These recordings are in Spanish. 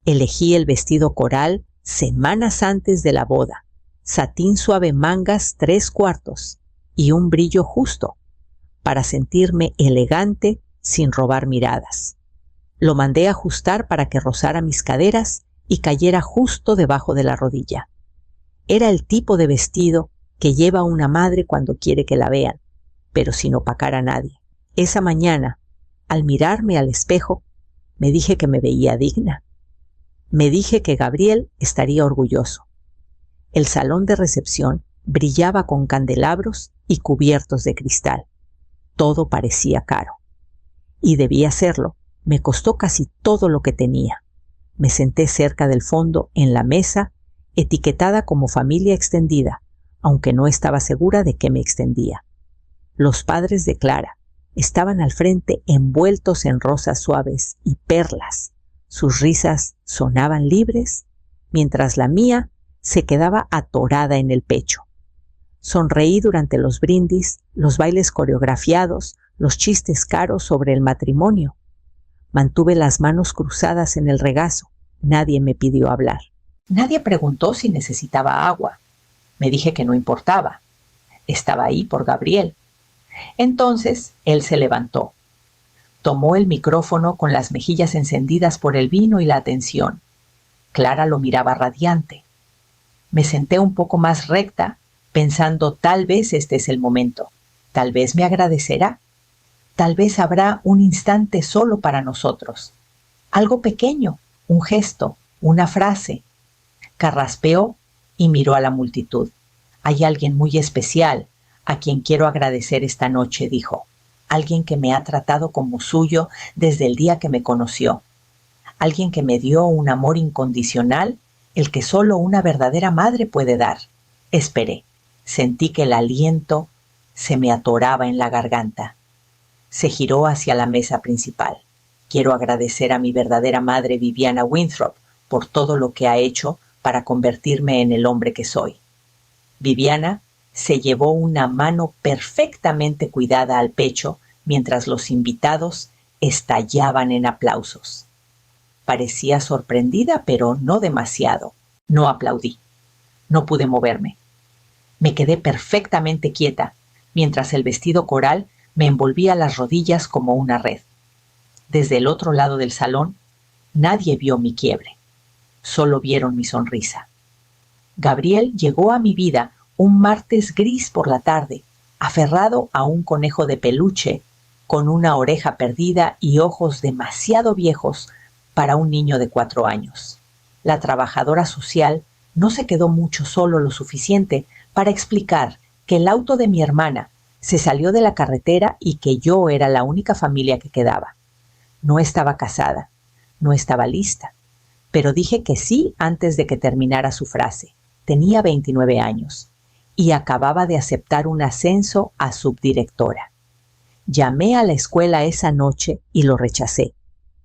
Elegí el vestido coral semanas antes de la boda, satín suave, mangas 3/4 y un brillo justo, para sentirme elegante sin robar miradas. Lo mandé ajustar para que rozara mis caderas y cayera justo debajo de la rodilla. Era el tipo de vestido que lleva una madre cuando quiere que la vean, pero sin opacar a nadie. Esa mañana, al mirarme al espejo, me dije que me veía digna. Me dije que Gabriel estaría orgulloso. El salón de recepción brillaba con candelabros y cubiertos de cristal. Todo parecía caro. Y debía serlo. Me costó casi todo lo que tenía. Me senté cerca del fondo en la mesa, etiquetada como familia extendida, aunque no estaba segura de qué me extendía. Los padres de Clara estaban al frente envueltos en rosas suaves y perlas. Sus risas sonaban libres, mientras la mía se quedaba atorada en el pecho. Sonreí durante los brindis, los bailes coreografiados, los chistes caros sobre el matrimonio. Mantuve las manos cruzadas en el regazo. Nadie me pidió hablar. Nadie preguntó si necesitaba agua. Me dije que no importaba. Estaba ahí por Gabriel. Entonces él se levantó. Tomó el micrófono con las mejillas encendidas por el vino y la atención. Clara lo miraba radiante. Me senté un poco más recta, pensando tal vez este es el momento. Tal vez me agradecerá. Tal vez habrá un instante solo para nosotros. Algo pequeño, un gesto, una frase. Carraspeó y miró a la multitud. Hay alguien muy especial a quien quiero agradecer esta noche, dijo. Alguien que me ha tratado como suyo desde el día que me conoció. Alguien que me dio un amor incondicional, el que solo una verdadera madre puede dar. Esperé. Sentí que el aliento se me atoraba en la garganta. Se giró hacia la mesa principal. Quiero agradecer a mi verdadera madre Viviana Winthrop por todo lo que ha hecho para convertirme en el hombre que soy. Viviana se llevó una mano perfectamente cuidada al pecho mientras los invitados estallaban en aplausos. Parecía sorprendida, pero no demasiado. No aplaudí. No pude moverme. Me quedé perfectamente quieta, mientras el vestido coral me envolvía las rodillas como una red. Desde el otro lado del salón, nadie vio mi quiebre. Solo vieron mi sonrisa. Gabriel llegó a mi vida un martes gris por la tarde, aferrado a un conejo de peluche, con una oreja perdida y ojos demasiado viejos para un niño de 4 años. La trabajadora social no se quedó mucho solo lo suficiente para explicar que el auto de mi hermana se salió de la carretera y que yo era la única familia que quedaba. No estaba casada, no estaba lista, pero dije que sí antes de que terminara su frase. Tenía 29 años y acababa de aceptar un ascenso a subdirectora. Llamé a la escuela esa noche y lo rechacé.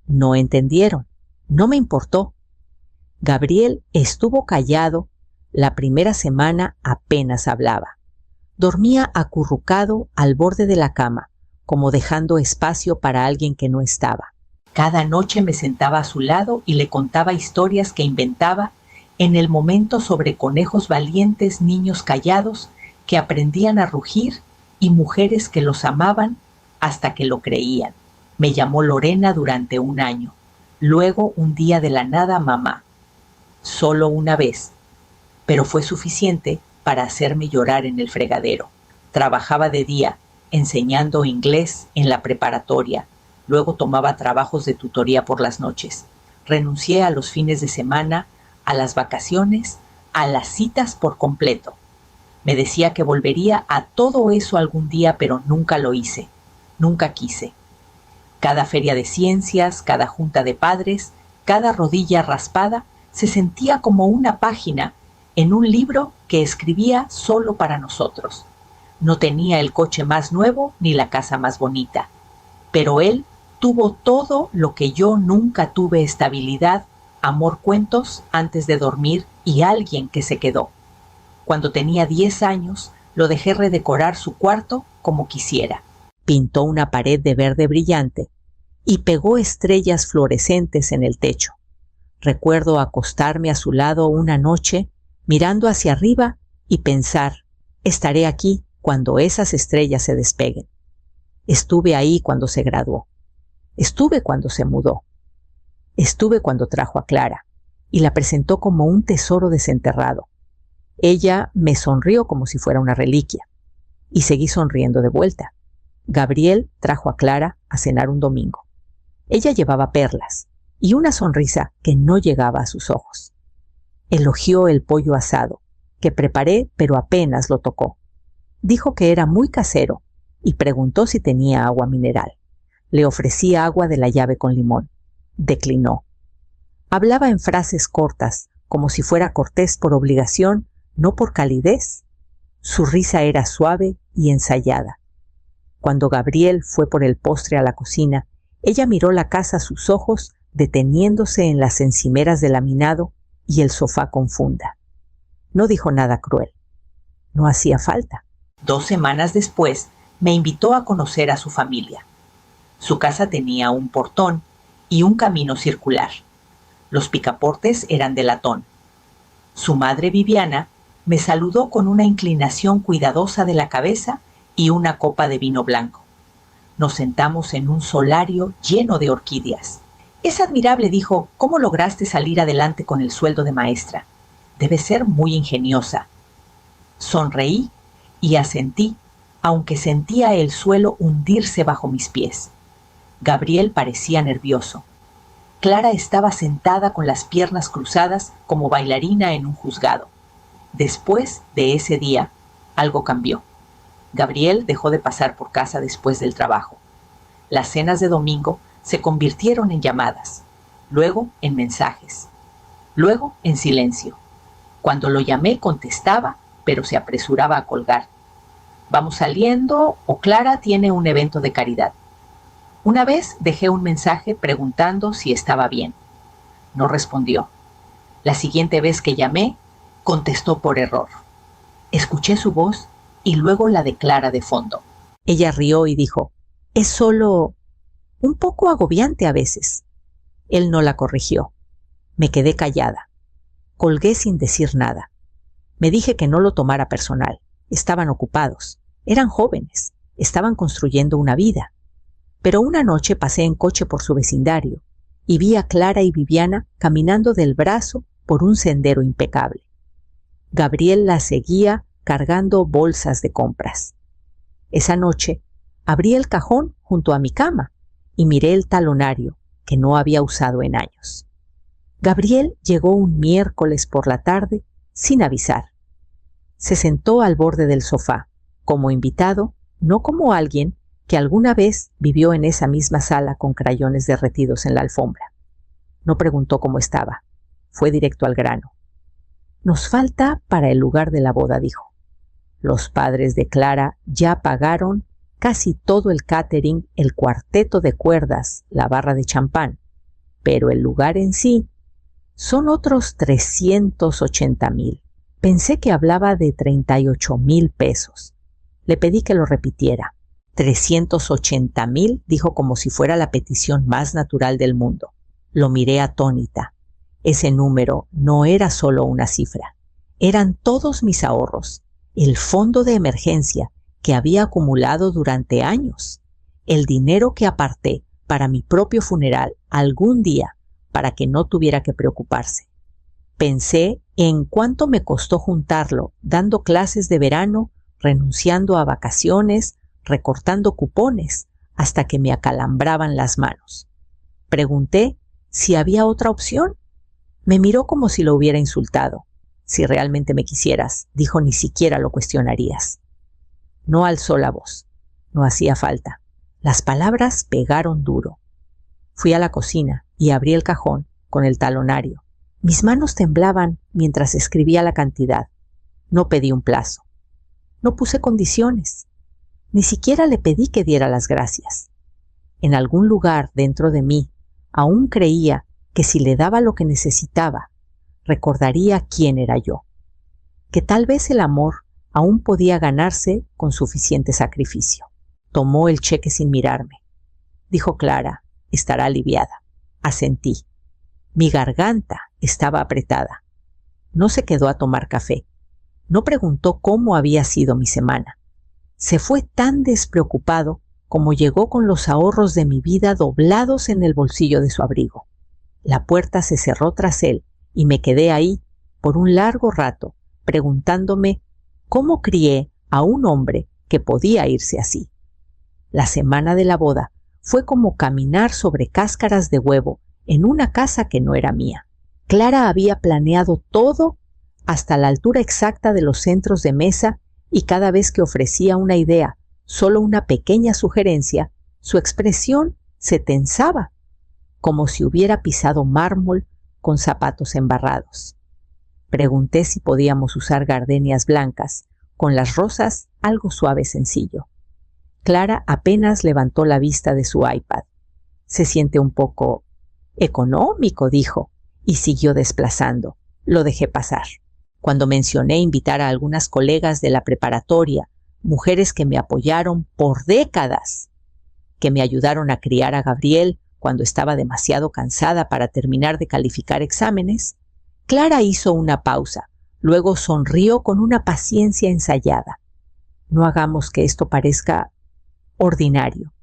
No entendieron, no me importó. Gabriel estuvo callado. La primera semana apenas hablaba. Dormía acurrucado al borde de la cama, como dejando espacio para alguien que no estaba. Cada noche me sentaba a su lado y le contaba historias que inventaba en el momento sobre conejos valientes, niños callados que aprendían a rugir y mujeres que los amaban hasta que lo creían. Me llamó Lorena durante 1 año. Luego, un día de la nada, mamá. Solo una vez, pero fue suficiente para hacerme llorar en el fregadero. Trabajaba de día, enseñando inglés en la preparatoria. Luego tomaba trabajos de tutoría por las noches. Renuncié a los fines de semana, a las vacaciones, a las citas por completo. Me decía que volvería a todo eso algún día, pero nunca lo hice. Nunca quise. Cada feria de ciencias, cada junta de padres, cada rodilla raspada, se sentía como una página en un libro que escribía solo para nosotros. No tenía el coche más nuevo ni la casa más bonita, pero él tuvo todo lo que yo nunca tuve: estabilidad, amor, cuentos antes de dormir y alguien que se quedó. Cuando tenía 10 años, lo dejé redecorar su cuarto como quisiera. Pintó una pared de verde brillante y pegó estrellas fluorescentes en el techo. Recuerdo acostarme a su lado una noche, mirando hacia arriba y pensar, estaré aquí cuando esas estrellas se despeguen. Estuve ahí cuando se graduó. Estuve cuando se mudó. Estuve cuando trajo a Clara y la presentó como un tesoro desenterrado. Ella me sonrió como si fuera una reliquia y seguí sonriendo de vuelta. Gabriel trajo a Clara a cenar un domingo. Ella llevaba perlas y una sonrisa que no llegaba a sus ojos. Elogió el pollo asado, que preparé pero apenas lo tocó. Dijo que era muy casero y preguntó si tenía agua mineral. Le ofrecí agua de la llave con limón. Declinó. Hablaba en frases cortas, como si fuera cortés por obligación, no por calidez. Su risa era suave y ensayada. Cuando Gabriel fue por el postre a la cocina, ella miró la casa a sus ojos, deteniéndose en las encimeras de laminado y el sofá con funda. No dijo nada cruel. No hacía falta. 2 semanas después, me invitó a conocer a su familia. Su casa tenía un portón y un camino circular. Los picaportes eran de latón. Su madre Viviana me saludó con una inclinación cuidadosa de la cabeza y una copa de vino blanco. Nos sentamos en un solario lleno de orquídeas. Es admirable, dijo, cómo lograste salir adelante con el sueldo de maestra. Debe ser muy ingeniosa. Sonreí y asentí, aunque sentía el suelo hundirse bajo mis pies. Gabriel parecía nervioso. Clara estaba sentada con las piernas cruzadas como bailarina en un juzgado. Después de ese día, algo cambió. Gabriel dejó de pasar por casa después del trabajo. Las cenas de domingo se convirtieron en llamadas, luego en mensajes, luego en silencio. Cuando lo llamé contestaba, pero se apresuraba a colgar. Vamos saliendo o Clara tiene un evento de caridad. Una vez dejé un mensaje preguntando si estaba bien. No respondió. La siguiente vez que llamé, contestó por error. Escuché su voz y luego la de Clara de fondo. Ella rió y dijo, es solo un poco agobiante a veces. Él no la corrigió. Me quedé callada. Colgué sin decir nada. Me dije que no lo tomara personal. Estaban ocupados. Eran jóvenes. Estaban construyendo una vida. Pero una noche pasé en coche por su vecindario y vi a Clara y Viviana caminando del brazo por un sendero impecable. Gabriel la seguía cargando bolsas de compras. Esa noche abrí el cajón junto a mi cama y miré el talonario que no había usado en años. Gabriel llegó un miércoles por la tarde sin avisar. Se sentó al borde del sofá, como invitado, no como alguien que alguna vez vivió en esa misma sala con crayones derretidos en la alfombra. No preguntó cómo estaba. Fue directo al grano. Nos falta para el lugar de la boda, dijo. Los padres de Clara ya pagaron casi todo el catering, el cuarteto de cuerdas, la barra de champán, pero el lugar en sí son otros 380,000. Pensé que hablaba de 38,000 pesos. Le pedí que lo repitiera. 380,000, dijo como si fuera la petición más natural del mundo. Lo miré atónita. Ese número no era solo una cifra. Eran todos mis ahorros, el fondo de emergencia que había acumulado durante años, el dinero que aparté para mi propio funeral algún día para que no tuviera que preocuparse. Pensé en cuánto me costó juntarlo, dando clases de verano, renunciando a vacaciones, recortando cupones, hasta que me acalambraban las manos. Pregunté si había otra opción. Me miró como si lo hubiera insultado. Si realmente me quisieras, dijo, ni siquiera lo cuestionarías. No alzó la voz. No hacía falta. Las palabras pegaron duro. Fui a la cocina y abrí el cajón con el talonario. Mis manos temblaban mientras escribía la cantidad. No pedí un plazo. No puse condiciones. Ni siquiera le pedí que diera las gracias. En algún lugar dentro de mí, aún creía que si le daba lo que necesitaba, recordaría quién era yo. Que tal vez el amor aún podía ganarse con suficiente sacrificio. Tomó el cheque sin mirarme. Dijo Clara, estará aliviada. Asentí. Mi garganta estaba apretada. No se quedó a tomar café. No preguntó cómo había sido mi semana. Se fue tan despreocupado como llegó con los ahorros de mi vida doblados en el bolsillo de su abrigo. La puerta se cerró tras él y me quedé ahí por un largo rato preguntándome cómo crié a un hombre que podía irse así. La semana de la boda fue como caminar sobre cáscaras de huevo en una casa que no era mía. Clara había planeado todo hasta la altura exacta de los centros de mesa y cada vez que ofrecía una idea, solo una pequeña sugerencia, su expresión se tensaba, como si hubiera pisado mármol con zapatos embarrados. Pregunté si podíamos usar gardenias blancas, con las rosas algo suave sencillo. Clara apenas levantó la vista de su iPad. Se siente un poco económico, dijo, y siguió desplazando. Lo dejé pasar. Cuando mencioné invitar a algunas colegas de la preparatoria, mujeres que me apoyaron por décadas, que me ayudaron a criar a Gabriel cuando estaba demasiado cansada para terminar de calificar exámenes, Clara hizo una pausa, luego sonrió con una paciencia ensayada. No hagamos que esto parezca ordinario.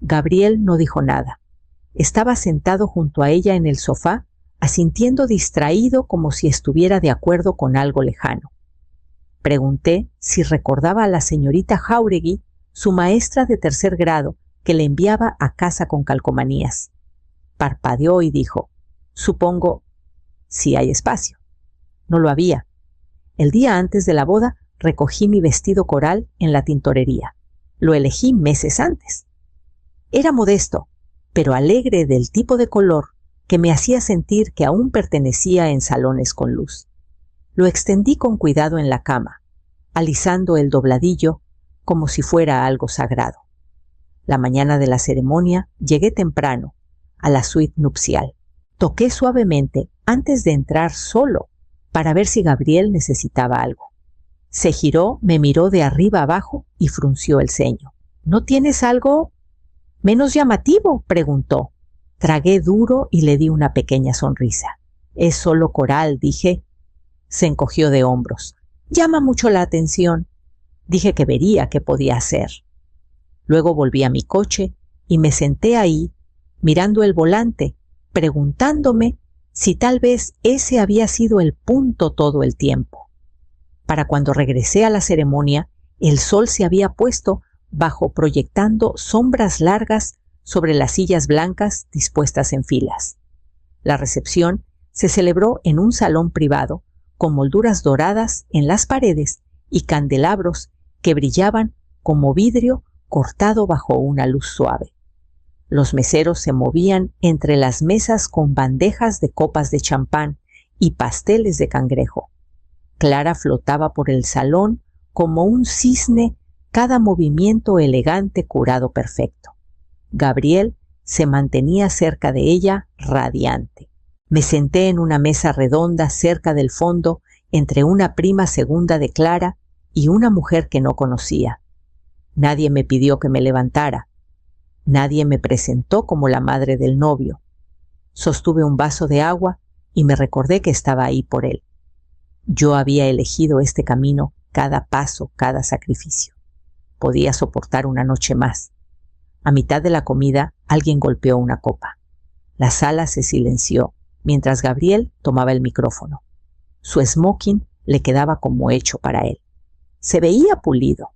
Gabriel no dijo nada. Estaba sentado junto a ella en el sofá, asintiendo distraído como si estuviera de acuerdo con algo lejano. Pregunté si recordaba a la señorita Jáuregui, su maestra de tercer grado, que le enviaba a casa con calcomanías. Parpadeó y dijo, supongo, si hay espacio. No lo había. El día antes de la boda recogí mi vestido coral en la tintorería. Lo elegí meses antes. Era modesto, pero alegre del tipo de color que me hacía sentir que aún pertenecía en salones con luz. Lo extendí con cuidado en la cama, alisando el dobladillo como si fuera algo sagrado. La mañana de la ceremonia llegué temprano a la suite nupcial. Toqué suavemente antes de entrar solo para ver si Gabriel necesitaba algo. Se giró, me miró de arriba abajo y frunció el ceño. ¿No tienes algo menos llamativo?, preguntó. Tragué duro y le di una pequeña sonrisa. Es solo coral, dije. Se encogió de hombros. Llama mucho la atención. Dije que vería qué podía hacer. Luego volví a mi coche y me senté ahí, mirando el volante, preguntándome si tal vez ese había sido el punto todo el tiempo. Para cuando regresé a la ceremonia, el sol se había puesto bajo proyectando sombras largas sobre las sillas blancas dispuestas en filas. La recepción se celebró en un salón privado con molduras doradas en las paredes y candelabros que brillaban como vidrio cortado bajo una luz suave. Los meseros se movían entre las mesas con bandejas de copas de champán y pasteles de cangrejo. Clara flotaba por el salón como un cisne, cada movimiento elegante curado perfecto. Gabriel se mantenía cerca de ella, radiante. Me senté en una mesa redonda cerca del fondo entre una prima segunda de Clara y una mujer que no conocía. Nadie me pidió que me levantara. Nadie me presentó como la madre del novio. Sostuve un vaso de agua y me recordé que estaba ahí por él. Yo había elegido este camino, cada paso, cada sacrificio. Podía soportar una noche más. A mitad de la comida, alguien golpeó una copa. La sala se silenció mientras Gabriel tomaba el micrófono. Su smoking le quedaba como hecho para él. Se veía pulido,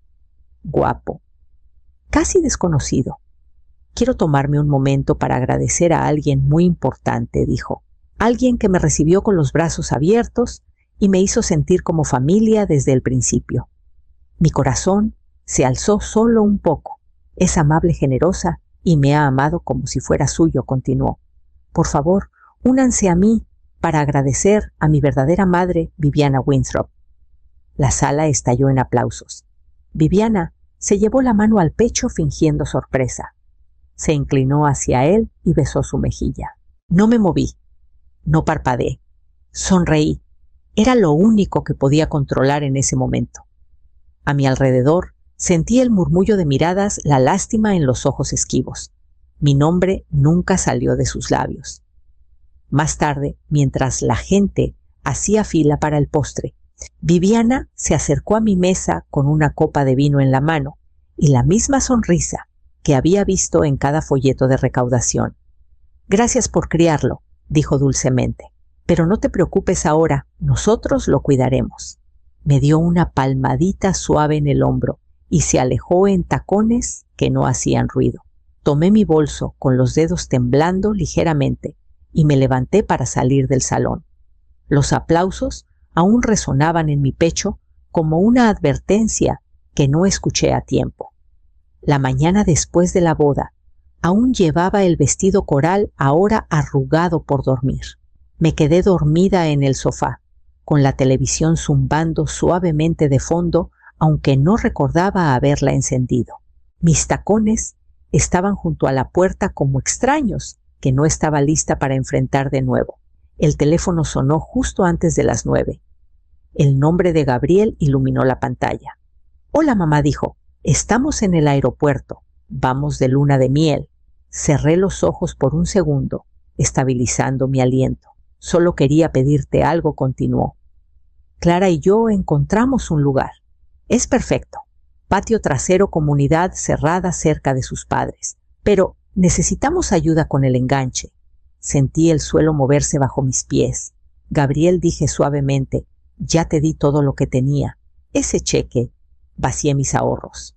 guapo, casi desconocido. Quiero tomarme un momento para agradecer a alguien muy importante, dijo. Alguien que me recibió con los brazos abiertos y me hizo sentir como familia desde el principio. Mi corazón se alzó solo un poco. Es amable, generosa y me ha amado como si fuera suyo, continuó. Por favor, únanse a mí para agradecer a mi verdadera madre, Viviana Winthrop. La sala estalló en aplausos. Viviana se llevó la mano al pecho fingiendo sorpresa. Se inclinó hacia él y besó su mejilla. No me moví, no parpadeé, sonreí. Era lo único que podía controlar en ese momento. A mi alrededor sentí el murmullo de miradas, la lástima en los ojos esquivos. Mi nombre nunca salió de sus labios. Más tarde, mientras la gente hacía fila para el postre, Viviana se acercó a mi mesa con una copa de vino en la mano y la misma sonrisa que había visto en cada folleto de recaudación. «Gracias por criarlo», dijo dulcemente, «pero no te preocupes ahora, nosotros lo cuidaremos». Me dio una palmadita suave en el hombro y se alejó en tacones que no hacían ruido. Tomé mi bolso con los dedos temblando ligeramente y me levanté para salir del salón. Los aplausos aún resonaban en mi pecho como una advertencia que no escuché a tiempo. La mañana después de la boda, aún llevaba el vestido coral ahora arrugado por dormir. Me quedé dormida en el sofá, con la televisión zumbando suavemente de fondo, aunque no recordaba haberla encendido. Mis tacones estaban junto a la puerta como extraños que no estaba lista para enfrentar de nuevo. El teléfono sonó justo antes de las 9. El nombre de Gabriel iluminó la pantalla. «Hola, mamá», dijo. «Estamos en el aeropuerto. Vamos de luna de miel». Cerré los ojos por un segundo, estabilizando mi aliento. «Solo quería pedirte algo», continuó. «Clara y yo encontramos un lugar. Es perfecto. Patio trasero, comunidad cerrada cerca de sus padres. Pero necesitamos ayuda con el enganche». Sentí el suelo moverse bajo mis pies. «Gabriel», dije suavemente, «ya te di todo lo que tenía. Ese cheque». Vacié mis ahorros.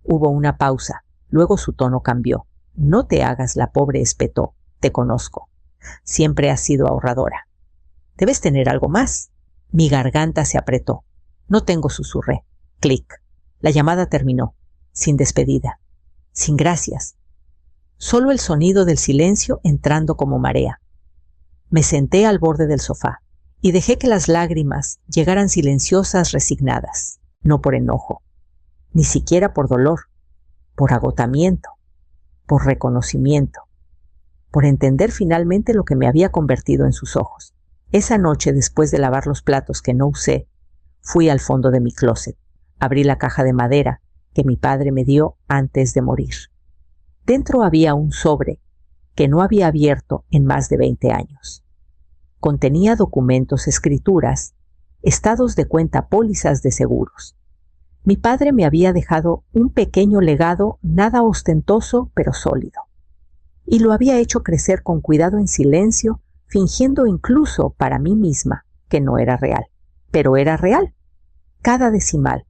Hubo una pausa. Luego su tono cambió. «No te hagas la pobre», espetó. «Te conozco. Siempre has sido ahorradora. Debes tener algo más». Mi garganta se apretó. «No tengo», susurré. Clic. La llamada terminó. Sin despedida. Sin gracias. Solo el sonido del silencio entrando como marea. Me senté al borde del sofá y dejé que las lágrimas llegaran silenciosas, resignadas. No por enojo, ni siquiera por dolor, por agotamiento, por reconocimiento, por entender finalmente lo que me había convertido en sus ojos. Esa noche, después de lavar los platos que no usé, fui al fondo de mi closet. Abrí la caja de madera que mi padre me dio antes de morir. Dentro había un sobre que no había abierto en más de 20 años. Contenía documentos, escrituras, estados de cuenta, pólizas de seguros. Mi padre me había dejado un pequeño legado, nada ostentoso, pero sólido. Y lo había hecho crecer con cuidado en silencio, fingiendo incluso para mí misma que no era real. Pero era real. Cada decimal,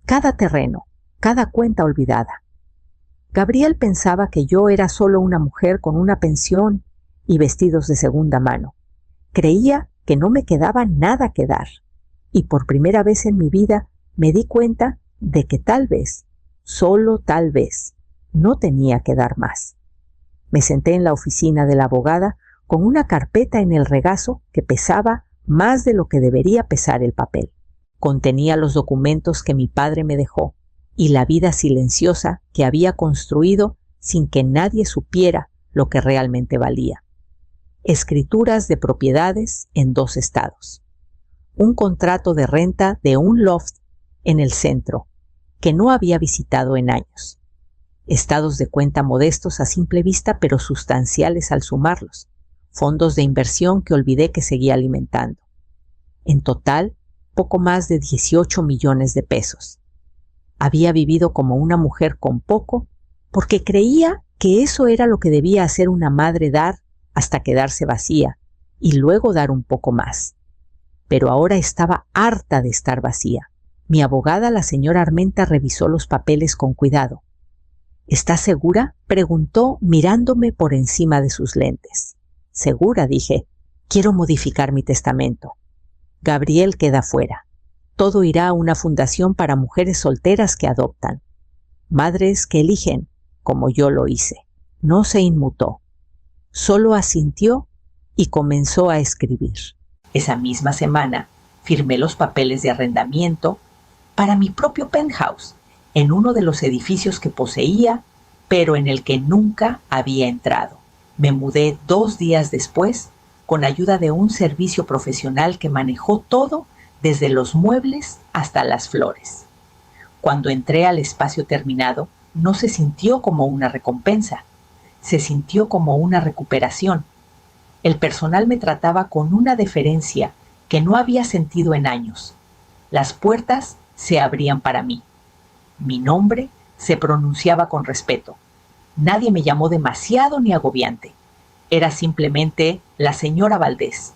cada terreno, cada cuenta olvidada. Gabriel pensaba que yo era solo una mujer con una pensión y vestidos de segunda mano. Creía que no me quedaba nada que dar. Y por primera vez en mi vida me di cuenta de que tal vez, solo tal vez, no tenía que dar más. Me senté en la oficina de la abogada con una carpeta en el regazo que pesaba más de lo que debería pesar el papel. Contenía los documentos que mi padre me dejó y la vida silenciosa que había construido sin que nadie supiera lo que realmente valía. Escrituras de propiedades en 2 estados. Un contrato de renta de un loft en el centro que no había visitado en años. Estados de cuenta modestos a simple vista, pero sustanciales al sumarlos. Fondos de inversión que olvidé que seguía alimentando. En total, poco más de 18 millones de pesos. Había vivido como una mujer con poco porque creía que eso era lo que debía hacer una madre, dar hasta quedarse vacía y luego dar un poco más. Pero ahora estaba harta de estar vacía. Mi abogada, la señora Armenta, revisó los papeles con cuidado. ¿Estás segura?, preguntó mirándome por encima de sus lentes. Segura, dije. Quiero modificar mi testamento. Gabriel queda fuera. Todo irá a una fundación para mujeres solteras que adoptan. Madres que eligen, como yo lo hice. No se inmutó. Solo asintió y comenzó a escribir. Esa misma semana firmé los papeles de arrendamiento para mi propio penthouse en uno de los edificios que poseía, pero en el que nunca había entrado. Me mudé 2 días después con ayuda de un servicio profesional que manejó todo desde los muebles hasta las flores. Cuando entré al espacio terminado, no se sintió como una recompensa, se sintió como una recuperación. El personal me trataba con una deferencia que no había sentido en años. Las puertas se abrían para mí. Mi nombre se pronunciaba con respeto. Nadie me llamó demasiado ni agobiante. Era simplemente la señora Valdés.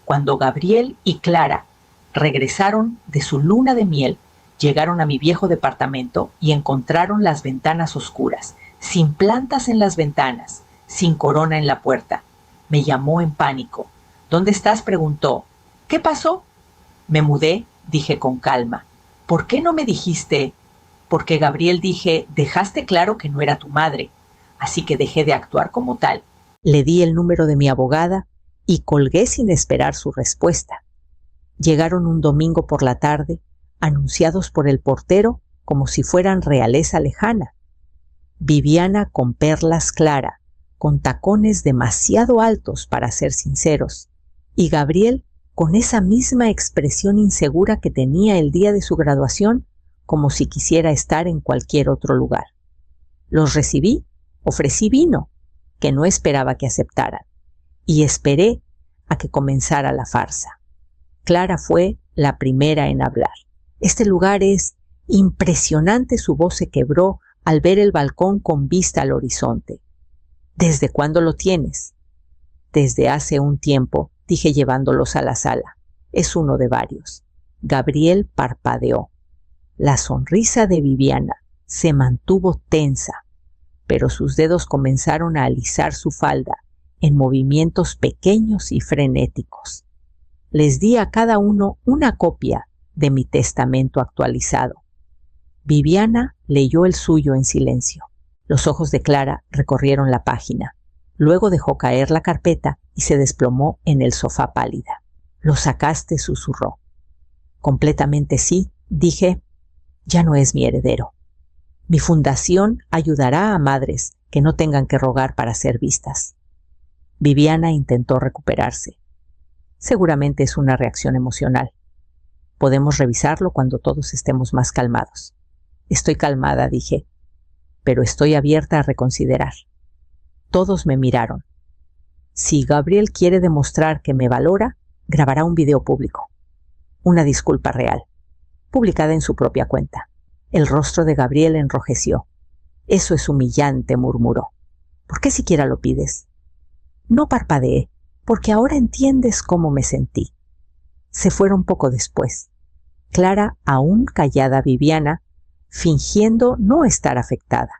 Cuando Gabriel y Clara regresaron de su luna de miel, llegaron a mi viejo departamento y encontraron las ventanas oscuras, sin plantas en las ventanas, sin corona en la puerta. Me llamó en pánico. ¿Dónde estás?, preguntó. ¿Qué pasó? Me mudé, dije con calma. ¿Por qué no me dijiste? Porque, Gabriel, dije, dejaste claro que no era tu madre, así que dejé de actuar como tal. Le di el número de mi abogada y colgué sin esperar su respuesta. Llegaron un domingo por la tarde, anunciados por el portero como si fueran realeza lejana. Viviana con perlas Clara, con tacones demasiado altos para ser sinceros, y Gabriel con esa misma expresión insegura que tenía el día de su graduación, como si quisiera estar en cualquier otro lugar. Los recibí, ofrecí vino, que no esperaba que aceptaran, y esperé a que comenzara la farsa. Clara fue la primera en hablar. Este lugar es impresionante, su voz se quebró al ver el balcón con vista al horizonte. ¿Desde cuándo lo tienes? Desde hace un tiempo, dije llevándolos a la sala. Es uno de varios. Gabriel parpadeó. La sonrisa de Viviana se mantuvo tensa, pero sus dedos comenzaron a alisar su falda en movimientos pequeños y frenéticos. Les di a cada uno una copia de mi testamento actualizado. Viviana leyó el suyo en silencio. Los ojos de Clara recorrieron la página. Luego dejó caer la carpeta y se desplomó en el sofá pálida. «¿Lo sacaste?», susurró. «Completamente sí», dije. «Ya no es mi heredero. Mi fundación ayudará a madres que no tengan que rogar para ser vistas». Viviana intentó recuperarse. «Seguramente es una reacción emocional. Podemos revisarlo cuando todos estemos más calmados». «Estoy calmada», dije, «pero estoy abierta a reconsiderar». Todos me miraron. Si Gabriel quiere demostrar que me valora, grabará un video público. Una disculpa real, publicada en su propia cuenta. El rostro de Gabriel enrojeció. «Eso es humillante», murmuró. «¿Por qué siquiera lo pides?» No parpadeé, porque ahora entiendes cómo me sentí. Se fueron poco después. Clara, aún callada, Viviana, fingiendo no estar afectada.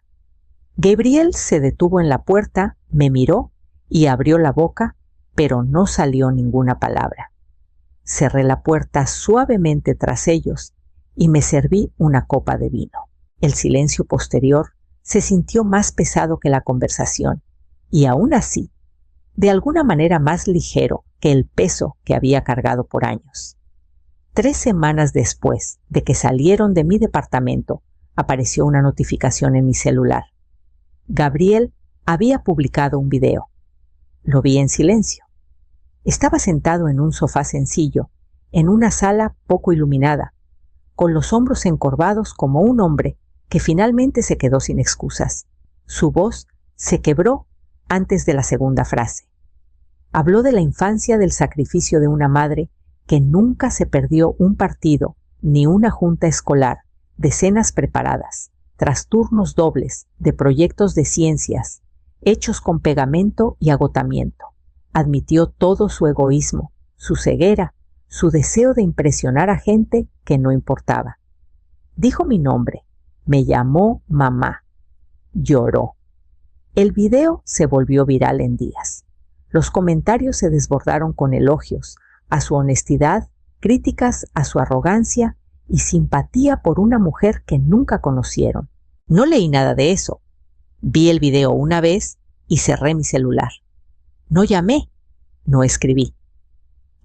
Gabriel se detuvo en la puerta, me miró y abrió la boca, pero no salió ninguna palabra. Cerré la puerta suavemente tras ellos y me serví una copa de vino. El silencio posterior se sintió más pesado que la conversación y aún así, de alguna manera más ligero que el peso que había cargado por años. 3 semanas después de que salieron de mi departamento, apareció una notificación en mi celular. Gabriel había publicado un video. Lo vi en silencio. Estaba sentado en un sofá sencillo, en una sala poco iluminada, con los hombros encorvados como un hombre que finalmente se quedó sin excusas. Su voz se quebró antes de la segunda frase. Habló de la infancia, del sacrificio de una madre que nunca se perdió un partido ni una junta escolar, de cenas preparadas, trasturnos dobles, de proyectos de ciencias, hechos con pegamento y agotamiento. Admitió todo su egoísmo, su ceguera, su deseo de impresionar a gente que no importaba. Dijo mi nombre, me llamó mamá. Lloró. El video se volvió viral en días. Los comentarios se desbordaron con elogios a su honestidad, críticas a su arrogancia y simpatía por una mujer que nunca conocieron. No leí nada de eso. Vi el video una vez y cerré mi celular. No llamé, no escribí.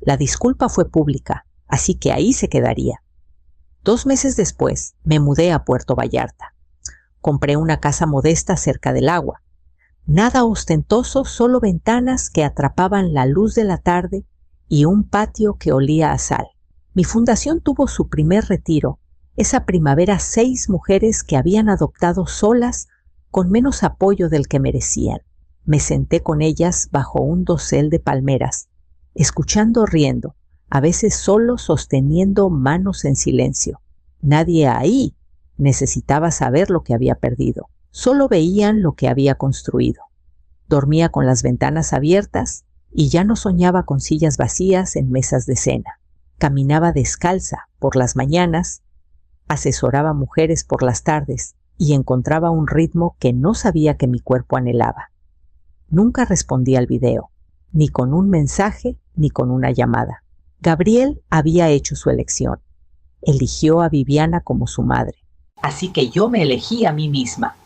La disculpa fue pública, así que ahí se quedaría. 2 meses después me mudé a Puerto Vallarta. Compré una casa modesta cerca del agua. Nada ostentoso, solo ventanas que atrapaban la luz de la tarde y un patio que olía a sal. Mi fundación tuvo su primer retiro esa primavera 6 mujeres que habían adoptado solas con menos apoyo del que merecían. Me senté con ellas bajo un dosel de palmeras, escuchando riendo, a veces solo sosteniendo manos en silencio. Nadie ahí necesitaba saber lo que había perdido, solo veían lo que había construido. Dormía con las ventanas abiertas y ya no soñaba con sillas vacías en mesas de cena. Caminaba descalza por las mañanas, asesoraba mujeres por las tardes y encontraba un ritmo que no sabía que mi cuerpo anhelaba. Nunca respondí al video, ni con un mensaje ni con una llamada. Gabriel había hecho su elección. Eligió a Viviana como su madre. Así que yo me elegí a mí misma.